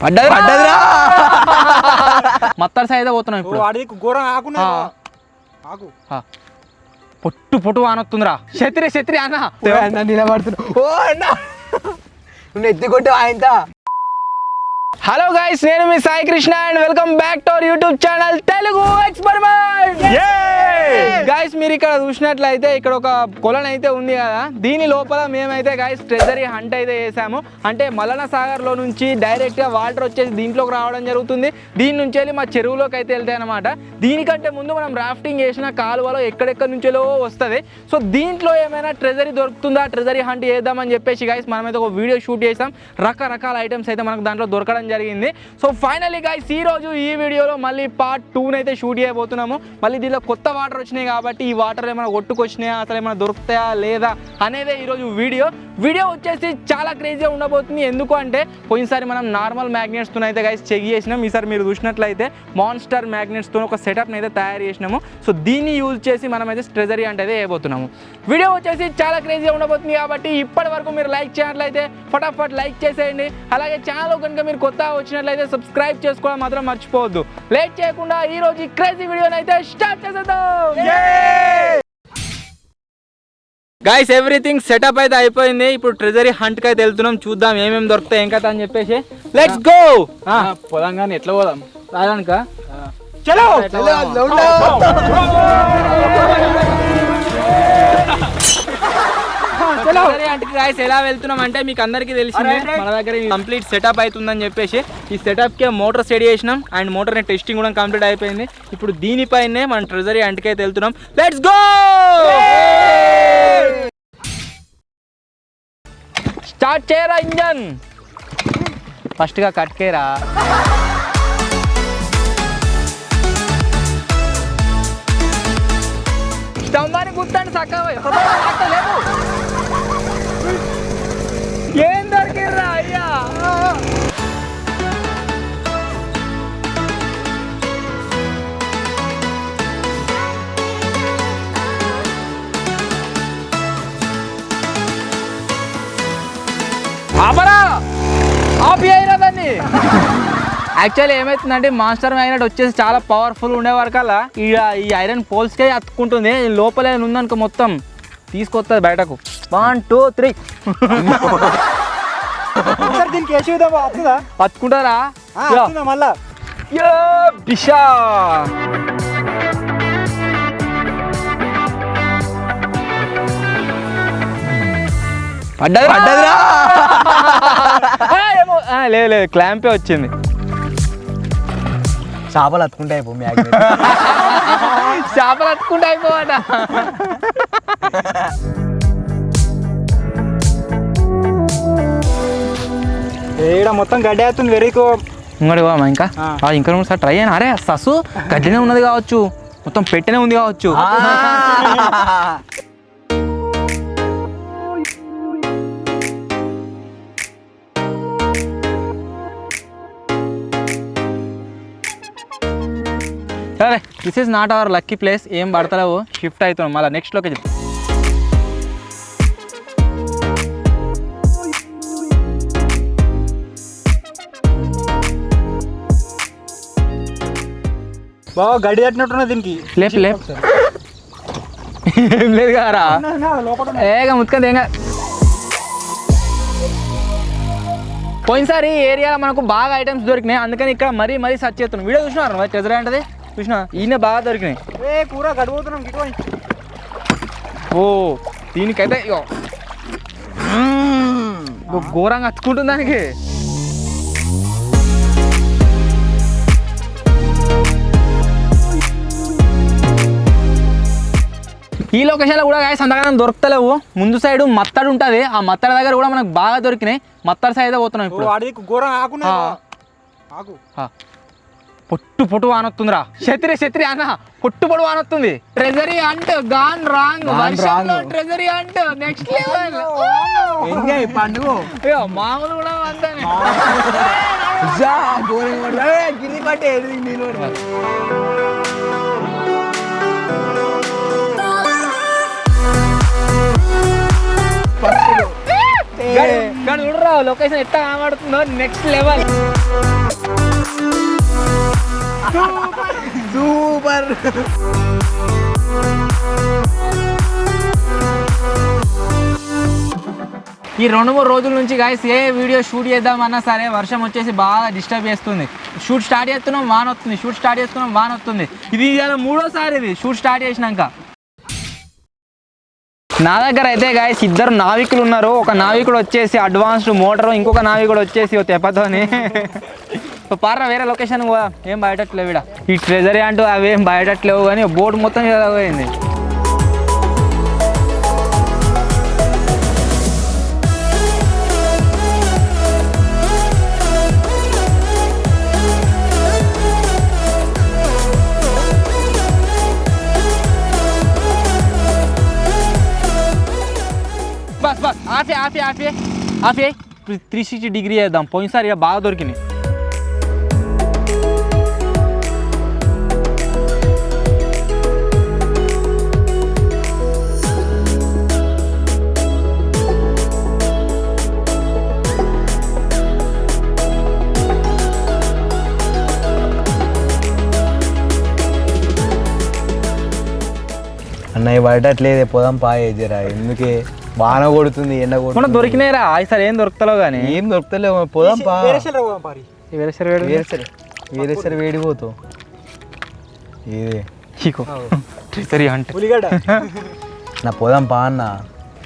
పడ్డదిరా మత్తర్ side పోతున్నాం ఇప్పుడు. వాడికి ఘోరం ఆకున్నా ఆకు పొట్టు పొట్టు వానొస్తుందిరా. ఛత్రి అన్న నిలబడుతున్నా. ఓ అన్న నువ్వు ఎత్తుకుంటే ఆయన. హలో గైస్, నేను మీ Sai Krishna and welcome back to our YouTube channel Telugu experiment. Guys మీరు ఇక్కడ చూసినట్లయితే ఇక్కడ ఒక కొలను అయితే ఉంది కదా, దీని లోపల మేమైతే గైస్ ట్రెజరీ హంట్ అయితే చేసాము. అంటే మల్లన సాగర్లో నుంచి డైరెక్ట్గా వాటర్ వచ్చేసి దీంట్లోకి రావడం జరుగుతుంది. దీని నుంచి వెళ్ళి మా చెరువులోకి అయితే వెళ్తాయి అనమాట. దీనికంటే ముందు మనం రాఫ్టింగ్ చేసిన కాలువలో ఎక్కడెక్కడ నుంచో వస్తుంది. సో దీంట్లో ఏమైనా ట్రెజరీ దొరుకుతుందా, ట్రెజరీ హంట్ చేద్దామని చెప్పేసి గైస్ మనమైతే ఒక వీడియో షూట్ చేసాం. రకరకాల ఐటమ్స్ అయితే మనకు దాంట్లో దొరకడం జరిగింది. సో ఫైనల్లీ గైస్ ఈ రోజు ఈ వీడియోలో మళ్ళీ పార్ట్ 2 అయితే షూట్ చేయబోతున్నాము. మళ్ళీ దీనిలో కొత్త వాటర్ వచ్చినాయి కాబట్టి ఈ వాటర్ ఏమైనా కొట్టుకొచ్చినాయా, అసలు ఏమైనా దొరుకుతాయా లేదా అనేదే ఈరోజు వీడియో వచ్చేసి చాలా క్రేజీగా ఉండబోతుంది. ఎందుకు అంటే పోయినసారి మనం నార్మల్ మ్యాగ్నెట్స్తో అయితే గైస్ చెక్ చేసినాం. ఈసారి మీరు చూసినట్లయితే మాన్స్టర్ మ్యాగ్నెట్స్తో ఒక సెటప్ని అయితే తయారు చేసినాము. సో దీన్ని యూజ్ చేసి మనం అయితే ట్రెజరీ అంటే వేయబోతున్నాము. వీడియో వచ్చేసి చాలా క్రేజీగా ఉండబోతుంది కాబట్టి ఇప్పటి వరకు మీరు లైక్ చేసినట్లయితే ఫటాఫట్ లైక్ చేసేయండి. అలాగే ఛానల్ కనుక మీరు కొత్త వచ్చినట్లయితే సబ్స్క్రైబ్ చేసుకోవడం మాత్రం మర్చిపోవద్దు. లేట్ చేయకుండా ఈ రోజు ఈ క్రేజీ వీడియోని అయితే స్టార్ట్ చేసేద్దాం. గైస్ ఎవ్రీథింగ్ సెటప్ అయితే అయిపోయింది. ఇప్పుడు ట్రెజరీ హంట్ కి అయితే వెళ్తున్నాం. చూద్దాం ఏమేమి దొరుకుతాయి ఏం కదా అని చెప్పేసి. Let's go. పోదాం కానీ ఎట్లా పోదాం? రాదానిక చలో గైస్ ఎలా వెళ్తున్నాం అంటే మీకు అందరికీ తెలిసిందే, మన దగ్గర కంప్లీట్ సెటప్ అవుతుందని చెప్పేసి ఈ సెటప్ కే మోటార్ సెట్ చేసినాం అండ్ మోటార్ టెస్టింగ్ కూడా కంప్లీట్ అయిపోయింది. ఇప్పుడు దీనిపైనే మనం ట్రెజరీ హంట్కి అయితే వెళ్తున్నాం. Let's go. స్టార్ట్ చేయరా ఇంజన్. ఫస్ట్ గా కట్కేరా. స్టంబాని గుర్తండి చక్కగా లేదు. ఏం దొరికిర్రా అయ్యా. ఆపరా ఆపి అయినా దాన్ని. యాక్చువల్లీ ఏమవుతుందంటే మాస్టర్ మ్యాగ్నెట్ వచ్చేసి చాలా పవర్ఫుల్ ఉండే వరకల్లా ఈ ఐరన్ పోల్స్కే అతుక్కుంటుంది. లోపలే ఉందనుకో మొత్తం తీసుకొస్తుంది బయటకు. 1 2 3 దీనికి వేసేదా అతుకుంటారా మళ్ళా బిషా. పడ్డదిరా. ఏమో లేదు క్లాంపే వచ్చింది. చేపలు అతుకుంటే అయిపో చేపలు అతుకుంటే అయిపోవట. ఏడ మొత్తం గడ్డి అవుతుంది. వెరీకో ఇంకోటి పోమా ఇంకా ఇంకా సార్ ట్రై అయినా. అరే ససు గడ్డినే ఉన్నది కావచ్చు, మొత్తం పెట్టనే ఉంది కావచ్చు. సరే this is not our lucky place. ఏం పడతలేవు, షిఫ్ట్ అవుతున్నాం మళ్ళీ నెక్స్ట్ లొకేషన్. బాగా గడ్డి తట్టినట్టున్నా దీనికి. లేపు ఏం లేదు కారా ఏగా ముత్తుకంది ఏంగా. పోయినసారి ఏరియాలో మనకు బాగా ఐటమ్స్ దొరికినాయి, అందుకని ఇక్కడ మరీ సర్చ్ చేస్తున్నాం. వీడియో చూసినారు మరి ట్రెజరీ అంటే చూసినా ఈయన బాగా దొరికినాయి. కూర గడిపోతున్నాం. ఓ దీనికైతే ఘోరంగా అతుకుంటుంది దానికి. ఈ లొకేషన్లో కూడా గాయస్ అంతగానం దొరుకుతలేవు. ముందు సైడ్ మత్తడి ఉంటుంది, ఆ మత్తడి దగ్గర కూడా మనకు బాగా దొరికినాయి. మత్తడి సైడ్ పోతున్నాం ఇప్పుడు. వాడికి ఘోరం ఆకున్నా ఆకు పొట్టు పొట్టు వానొస్తుందిరా. ఛత్రి అన్న పొట్టు పొట్టు వానొస్తుంది. ట్రెజరీ అంట్ గాన్ రాంగ్. ట్రెజరీ అంట్ నెక్స్ట్ లెవెల్. పండుగ మామూలు కూడా అంతానే. గిరి పట్టే ఇక్కడ చూడరా లొకేషన్ ఎట్లా కనబడుతుందో నెక్స్ట్ లెవెల్. సూపర్. ఈ 2-3 రోజుల నుంచి గాయస్ ఏ వీడియో షూట్ చేద్దామన్నా సరే వర్షం వచ్చేసి బాగా డిస్టర్బ్ చేస్తుంది. షూట్ స్టార్ట్ చేస్తున్నాం వాన వస్తుంది, షూట్ స్టార్ట్ చేస్తున్నాం వాన వస్తుంది. ఇది ఇలా 3వ సారి ఇది షూట్ స్టార్ట్ చేసినాక. నా దగ్గర అయితే గాయస్ 2 నావికులు ఉన్నారు. ఒక నావికుడు వచ్చేసి అడ్వాన్స్డ్ మోటార్, ఇంకొక నావికుడు వచ్చేసి తెప్పతోని. పారా వేరే లొకేషన్ పోదా, ఏం బయటట్లేవు ఇక్కడ. ఈ ట్రెజరీ అంటూ అవేం బయటట్లేవు కానీ బోట్ మొత్తం పోయింది. బస్ బస్ ఆఫే ఆఫే ఆఫే ఆఫే 360 డిగ్రీ చేద్దాం. పోయినసారి ఇక బాగా దొరికినాయి. అన్నయ్య పడట్లేదే, పోదాం పాయేజరా. ఎందుకే వాన కొడుతుంది, ఎండ మొన్న కొడుతుంది. దొరికినాయిరా ఈసారి ఏం దొరుకుతలేవు కానీ. ఏం దొరుకుతలేవు, పోదాం పా. వేరేసరి వేడిపోతావు ఇదే ట్రెజరీ అంటే నా పోదాం పా అన్న.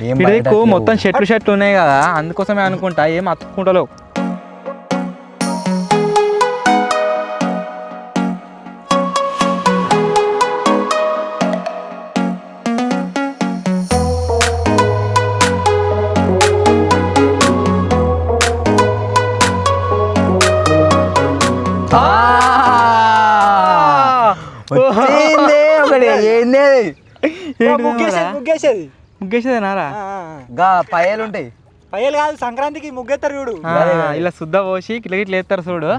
ఏం ఇక్కడికి మొత్తం చెట్లు ఉన్నాయి కదా, అందుకోసమే అనుకుంటా ఏం అతుక్కుంటలేవు. ముగ్గేసేదేనారా? పయ్యలు ఉంటాయి. పయ్యలు కాదు, సంక్రాంతికి ముగ్గేస్తారు చూడు. ఇలా శుద్ధ పోసి ఇట్లా వేస్తారు చూడు.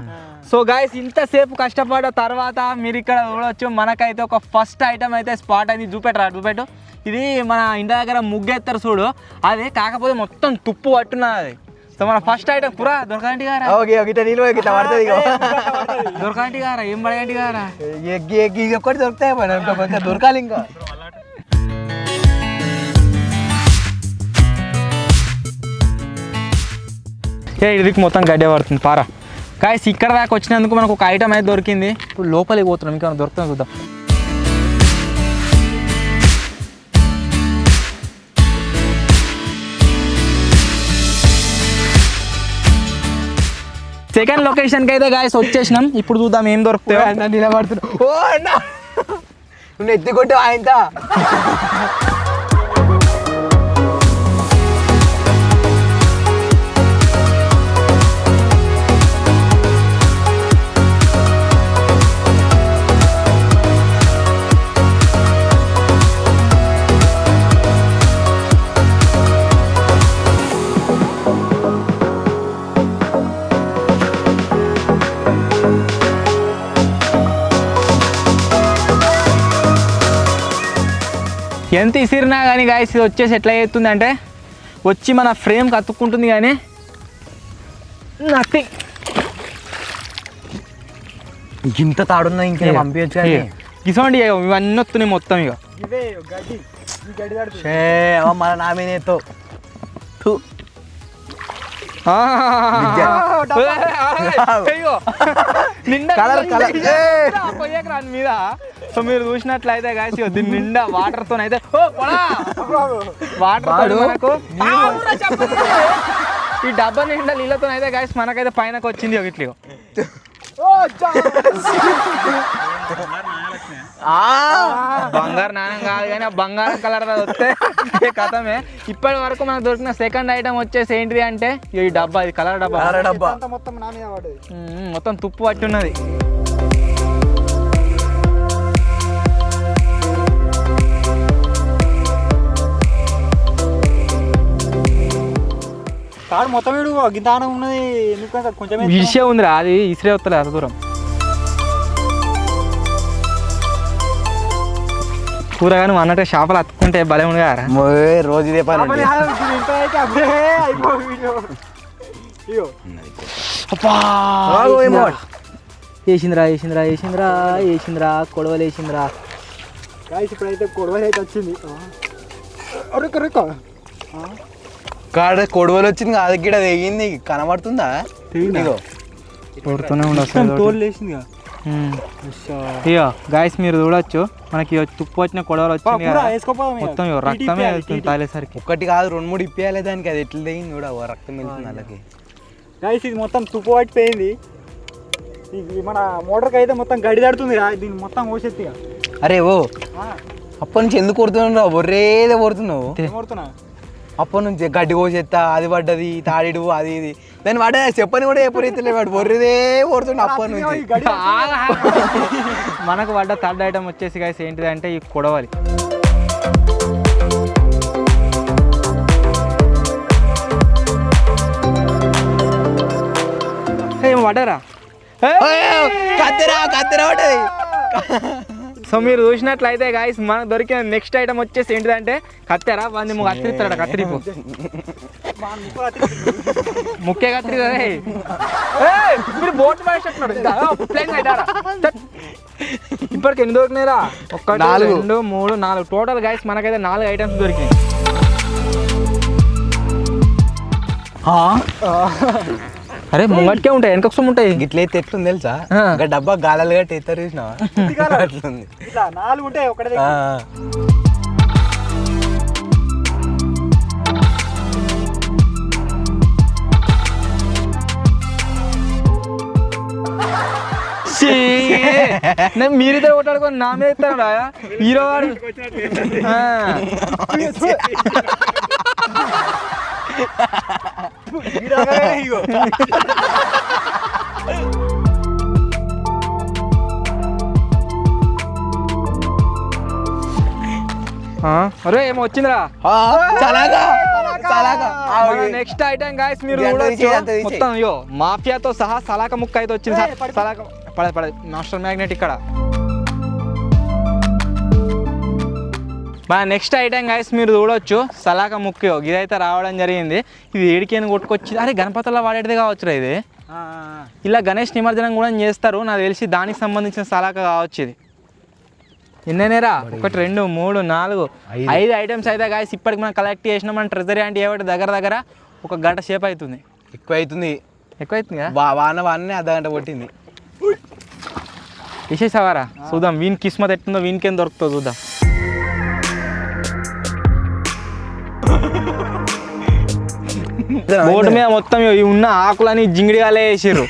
సో గాయస్ ఇంతసేపు కష్టపడ్డ తర్వాత మీరు ఇక్కడ చూడవచ్చు, మనకైతే ఒక ఫస్ట్ ఐటమ్ అయితే స్పాట్ అయింది. చూపెట్టు. ఇది మన ఇంటి దగ్గర ముగ్గేస్తారు చూడు, అదే కాకపోతే మొత్తం తుప్పు పట్టున్నది అది. సో మన ఫస్ట్ ఐటమ్ పురా దొరకంటి గారా, దొరకంటి గారా, ఏం పడగంటి గారా, ఎగ్గి ఒక్కటి దొరుకుతాయి కొంచెం దొరకాలి ఇంకా. ఇది మొత్తం గడ్డే పడుతుంది పారా. గాయస్ ఇక్కడ దాకా వచ్చినందుకు మనకు ఒక ఐటమ్ అయితే దొరికింది. ఇప్పుడు లోపలికి పోతున్నాం, ఇంకా దొరుకుతాం చూద్దాం. సెకండ్ లొకేషన్కి అయితే గాయస్ వచ్చేసినాం. ఇప్పుడు చూద్దాం ఏం దొరుకుతాయో. అన్న నిలబడుతున్నావు. ఓ అన్న నువ్వు ఎత్తుకుంటే ఆయన ఎంత ఇసిరినా కానీ గాయస్ ఇది వచ్చేసి ఎట్లా అవుతుంది అంటే వచ్చి మన ఫ్రేమ్కి అతుక్కుంటుంది కానీ నథింగ్. ఇంత తాడున్నా ఇంకా పంపించచ్చు. ఇసోండి ఇవన్నీ వస్తున్నాయి మొత్తం. ఇక మన నా మీద ఎత్తావు. మీద. సో మీరు చూసినట్లయితే గాయస్ దీని నిండా వాటర్తో అయితే వాటర్ మనకు ఈ డబ్బా నిండా నీళ్ళతో అయితే గాయస్ మనకైతే పైనకి వచ్చింది ఇట్లా. బంగారు నాణ్యం కాదు కానీ ఆ బంగారం కలర్ వస్తే కథమే. ఇప్పటి వరకు మనకు దొరికిన సెకండ్ ఐటమ్ వచ్చేసి ఏంటిది అంటే ఈ డబ్బా, ఇది కలర్ డబ్బా. మొత్తం తుప్పు పట్టి ఉన్నది. మొత్తం ఉన్నది కొంచెం విషయం ఉందిరా, అది ఇసిరే వస్తలే అంత దూరం. కూరగాను అన్నట్టు చేపలు అతుక్కుంటే భలే ఉంది కదా రోజు ఇదే పని. ఇగో వేసింద్రా కొడవలు వేసింద్రా. గాయస్ ఇప్పుడైతే కొడవలి అయితే వచ్చింది. అరుక కాడ కొడవలు వచ్చింది కాదు గిడ తెగింది కనబడుతుందా? ఇగో కొడుతూనే ఉండొచ్చు. తోలు లేచింది. ఇగో గాయస్ మీరు చూడొచ్చు, మనకి తుప్పు వచ్చిన కొడవలు వచ్చింది కదా, మొత్తం రక్తమే వెళ్తుంది తాగేసరికి. ఒకటి కాదు 2-3 ఇప్పేయాలి దానికి. అది ఎట్లా తెగింది కూడా రక్తం వెళ్తుంది అలాగే. గాయస్ ఇది మొత్తం తుప్పు పట్టిపోయింది. ఇది మన మోటార్కి అయితే మొత్తం గడి దాడుతుంది. దీన్ని మొత్తం కోసేత్తి. అరే ఓ అప్పటి నుంచి ఎందుకు కొడుతున్నావు? బొర్రేదే కొడుతున్నావు. కొడుతున్నా అప్పటి నుంచి గడ్డి కోసేస్తా, అది పడ్డది తాడిడు అది ఇది దాన్ని వాడే చెప్పని కూడా ఎప్పుడైతే వాడు బొర్రేదే కొడుతుండే అప్పటి నుంచి. మనకు పడ్డ థర్డ్ ఐటమ్ వచ్చేసి గాయస్ ఏంటిదంటే ఈ కొడవలి. ఏం పడ్డారా? కత్తెరా పడ్డది. సో మీరు చూసినట్లయితే గాయస్ మనకు దొరికిన నెక్స్ట్ ఐటమ్ వచ్చేసి ఏంటిదంటే కత్తెరా. వాడిని కత్తిరిస్తాడు, కత్తిరిపు ముఖ్య కత్తిరి. ఇప్పుడు బోట్ పడేస్తున్నాడు. ఇప్పటికి ఎన్ని దొరికినాయిరా? 1 2 3 4 టోటల్ గాయస్ మనకైతే 4 ఐటమ్స్ దొరికినాయి. అరే ముంగటికే ఉంటాయి, వెనకొక ఉంటాయి. గిట్లయితే ఎట్లుంది తెలుసా? ఇంకా డబ్బా గాలాలు గట్టి ఎత్తారు చూసినావా? అట్లుంది. 4 ఉంటాయి ఒకటే. మీరిద్దరు కొట్టాడుకొని నా మీద ఇస్తాను రా హీరో వాడు. అరే ఏమో వచ్చిందిరా. నెక్స్ట్ ఐటమ్ గాయస్ మీరు మొత్తం అయ్యో మాఫియాతో సహా సలాక ముక్క అయితే వచ్చింది. సలాక పడదు మాస్టర్ మ్యాగ్నెట్ ఇక్కడ. మన నెక్స్ట్ ఐటమ్ గాయస్ మీరు చూడొచ్చు సలాక ముక్క ఇదైతే రావడం జరిగింది. ఇది ఏడికేని కొట్టుకొచ్చి అరే గణపతిలో వాడేది కావచ్చు ఇది. ఇలా గణేష్ నిమజ్జనం కూడా చేస్తారు నాకు తెలిసి, దానికి సంబంధించిన సలాక కావచ్చు ఇది. ఎన్నైనారా? 1 2 3 4 5 ఐటమ్స్ అయితే గాయస్ ఇప్పటికి మనం కలెక్ట్ చేసినాం. మన ట్రెజరీ అంటే ఏమిటి దగ్గర 1 గంట సేపు అవుతుంది. ఎక్కువ అవుతుంది వానే అర్ధగంట కొట్టింది. విశేషవారా చూద్దాం వీన్ కిస్మత్ ఎట్టుందో, వీనికేం దొరుకుతుందో చూద్దాం. బోర్డు మీద మొత్తం ఇవి ఉన్న ఆకులని జింగిడిగాలే వేసారు.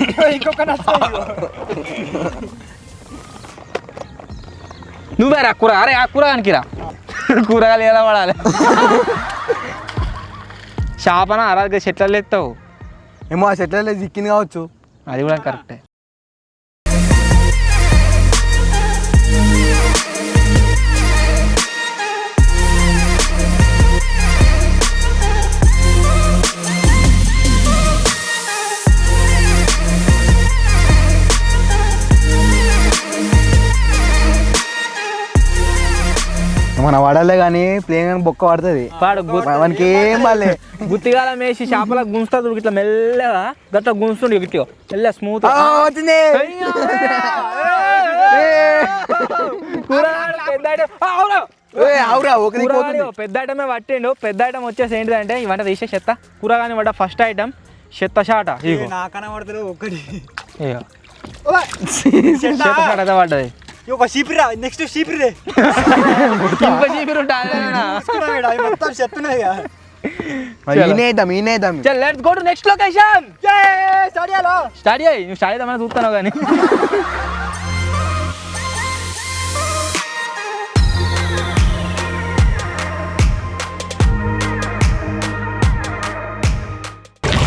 నువ్వే రా కూర. అరే ఆ కూరగానికి రా, కూరగాయలు ఎలా పడాలి? షాపన అరాగా చెట్లలో ఎత్తావు ఏమో, ఆ చెట్లలో చిక్కింది కావచ్చు. అది కూడా కరెక్టే. మన వాడాలే కానీ ప్లేన్ బొక్క పడుతుంది మనకి ఏం బాలే. గుత్తిగాలం వేసి చేపలకు గుంస్తుంది ఇట్లా మెల్లగా గట్లా గుంస్తుండే గిట్టిగా మెల్ల స్మూత్ వచ్చింది. పెద్ద ఐటమే పట్టిండు. పెద్ద ఐటమ్ వచ్చేసి ఏంటిదంటే ఇవంట తీసే చెత్త కూరగాని పడ్డ ఫస్ట్ ఐటమ్ చెత్త షాట. చెత్త షాట అయితే పడ్డది. నెక్స్ట్ చీపిరిదే ఇంకో చీపిరి ఉంటుంది. Let's go to next location. Start చేయి. నువ్వు స్టార్ట్ చేద్దామని చూస్తాను కానీ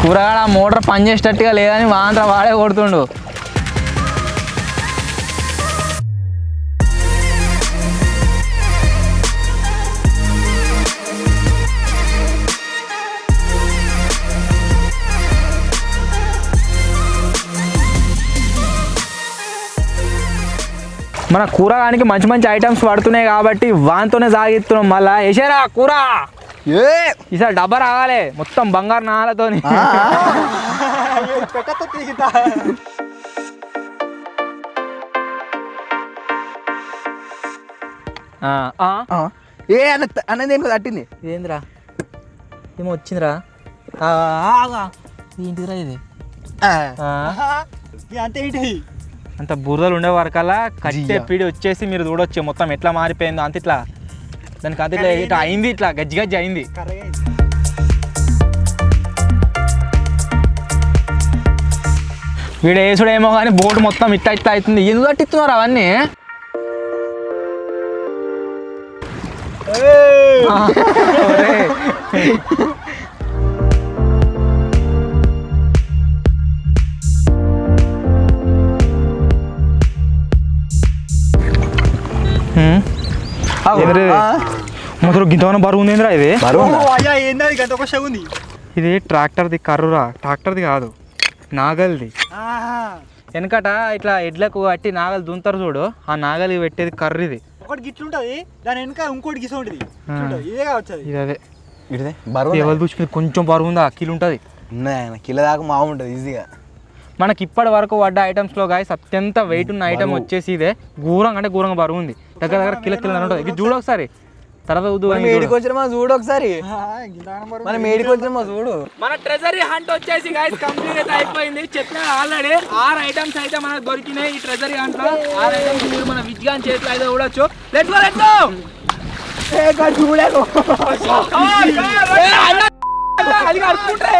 కూరగాడ మోటార్ పని చేసేటట్టుగా లేదని వాంద్ర వాడే కొడుతుండు. మన కూరగానికి మంచి మంచి ఐటమ్స్ పడుతున్నాయి కాబట్టి వాంతోనే సాగిస్తున్నాం. మళ్ళా వేసారా కూర ఏ ఈసారి డబ్బా రావాలి మొత్తం బంగారు నాలతోని. పెట్టతో తీగితా ఏ అన్న అన్న దేనికి తట్టింది ఇదేంద్రా ఏమో వచ్చిందిరా. ఏంటిదిరా ఇది? అంతే ఏంటి అంత బురదలు ఉండే వరకల్లా కట్టే జియ్యా. పీడి వచ్చేసి మీరు చూడొచ్చు మొత్తం ఎట్లా మారిపోయిందో. అంత ఇట్లా దానికి అంత ఇట్లా ఇట్లా అయింది, ఇట్లా గజ్జి గజ్జి అయింది. కర్రగా వీడు వేసుడేమో కానీ బోర్డు మొత్తం ఇట్లా ఇట్లా అవుతుంది. ఎందుకు కట్టిస్తున్నారు అవన్నీ? ఒరేయ్. మొదలు గింతవనం బరువు ఉందేంద్రా ఇది? అయ్యా ఏంది అది గంట ఒక షవ్ ఉంది. ఇది ట్రాక్టర్ది కర్రురా, ట్రాక్టర్ది కాదు నాగల్ది. వెనకట ఇట్లా ఎడ్లకు కట్టి నాగలు దుంతారు చూడు, ఆ నాగలి పెట్టేది కర్రీది. ఒకటి గిట్లు ఉంటుంది దాని వెనక ఇంకోటి గిస ఉంటుంది. ఇదే కావచ్చు అది. ఇది అదే ఇడిదే బరువు ఎవరు చూసి కొంచెం బరువు ఉందా, కిలో ఉంటుంది. ఉన్నాయి కిలో దాకా మామూలు ఉంటుంది ఈజీగా. మనకి ఇప్పటి వరకు పడ్డ ఐటమ్స్లో గాయస్ అత్యంత వెయిట్ ఉన్న ఐటమ్ వచ్చేసి ఇదే. ఘోరంగా అంటే ఘోరంగా బరువు ఉంది, దగ్గర దగ్గర కిలో ఉంటుంది. ఇది చూడు ఒకసారి, తర్వాత మేడికి వచ్చిన మా చూడు ఒకసారి, మన మేడికి వచ్చిన మా చూడు. మన ట్రెజరీ హంట్ వచ్చేసి గైస్ కంప్లీట్ అయితే అయిపోయింది. చెప్పిన ఆల్రెడీ 6 ఐటమ్స్ అయితే మనకు దొరికినాయి ఈ ట్రెజరీ హంట్ లో. 6 ఐటమ్స్ మీరు మన విజ్ఞాన్ చేతిలో అయితే చూడొచ్చు. Let's go let's go. అది కడుపుకుంటే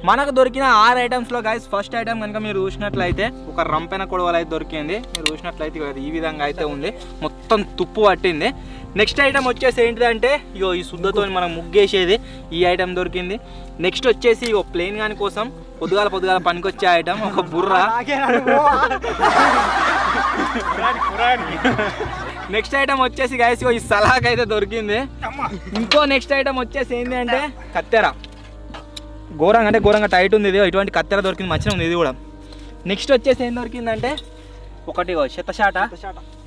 మనకు దొరికిన 6 ఐటమ్స్లో గైస్ ఫస్ట్ ఐటమ్ కనుక మీరు చూసినట్లయితే ఒక రంపెన కొడవలు అయితే దొరికింది. మీరు చూసినట్లయితే ఈ విధంగా అయితే ఉంది, మొత్తం తుప్పు పట్టింది. నెక్స్ట్ ఐటమ్ వచ్చేసి ఏంటిదంటే ఇగో ఈ శుద్ధతో మనం ముగ్గేసేది ఈ ఐటమ్ దొరికింది. నెక్స్ట్ వచ్చేసి ఇగో ప్లేన్ గాని కోసం పొద్దుగాల పనికొచ్చే ఐటమ్ ఒక బుర్ర. నెక్స్ట్ ఐటమ్ వచ్చేసి గైస్ ఈ సలాక్ అయితే దొరికింది. ఇంకో నెక్స్ట్ ఐటమ్ వచ్చేసి ఏంటి అంటే కత్తెర. ఘోరంగా అంటే ఘోరంగా టైట్ ఉంది ఇది. ఇటువంటి కత్తెర దొరికింది, మంచిగా ఉంది ఇది కూడా. నెక్స్ట్ వచ్చేసి ఏం దొరికిందంటే ఒకటి శతశాట.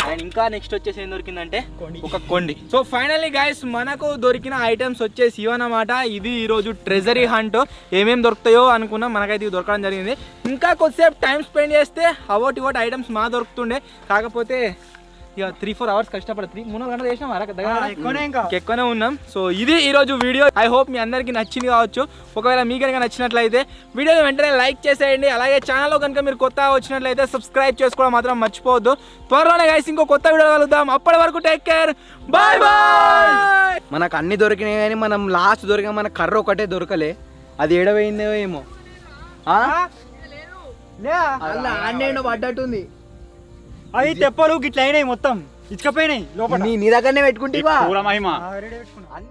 అండ్ ఇంకా నెక్స్ట్ వచ్చేసి ఏం దొరికిందంటే ఒక కొండి. సో ఫైనల్లీ గైస్ మనకు దొరికిన ఐటమ్స్ వచ్చేసి ఇవన్నమాట. ఇది ఈరోజు ట్రెజరీ హంట్. ఏమేమి దొరుకుతాయో అనుకున్నాం, మనకైతే ఇవి దొరకడం జరిగింది. ఇంకా కొద్దిసేపు టైం స్పెండ్ చేస్తే అవోటి ఐటమ్స్ మా దొరుకుతుండే. కాకపోతే ఇక 3-4 అవర్స్ కష్టపడి 3-4 గంటలు చేసినాం, ఎక్కువనే ఉన్నాం. సో ఇది ఈరోజు వీడియో. ఐ హోప్ మీ అందరికీ నచ్చింది కావచ్చు. ఒకవేళ మీకు కనుక నచ్చినట్లయితే వీడియోని వెంటనే లైక్ చేసేయండి. అలాగే ఛానల్లో కనుక మీరు కొత్తగా వచ్చినట్లయితే సబ్స్క్రైబ్ చేసుకోవడం మాత్రం మర్చిపోవద్దు. త్వరలోనే గైస్ ఇంకో కొత్త వీడియో కలుద్దాం. అప్పటి వరకు టేక్ కేర్, బాయ్ బాయ్. మనకు అన్ని దొరికినాయి కానీ మనం లాస్ట్ దొరికిన మన కర్ర ఒకటే దొరకలే. అది ఏడవైందో ఏమో, ఆన్లైన్ పడ్డట్టుంది. అవి తెప్పలు గిట్ల అయినాయి, మొత్తం ఇచ్చకపోయినాయి లోపల. నీ దగ్గరనే పెట్టుకుంటే మహిమ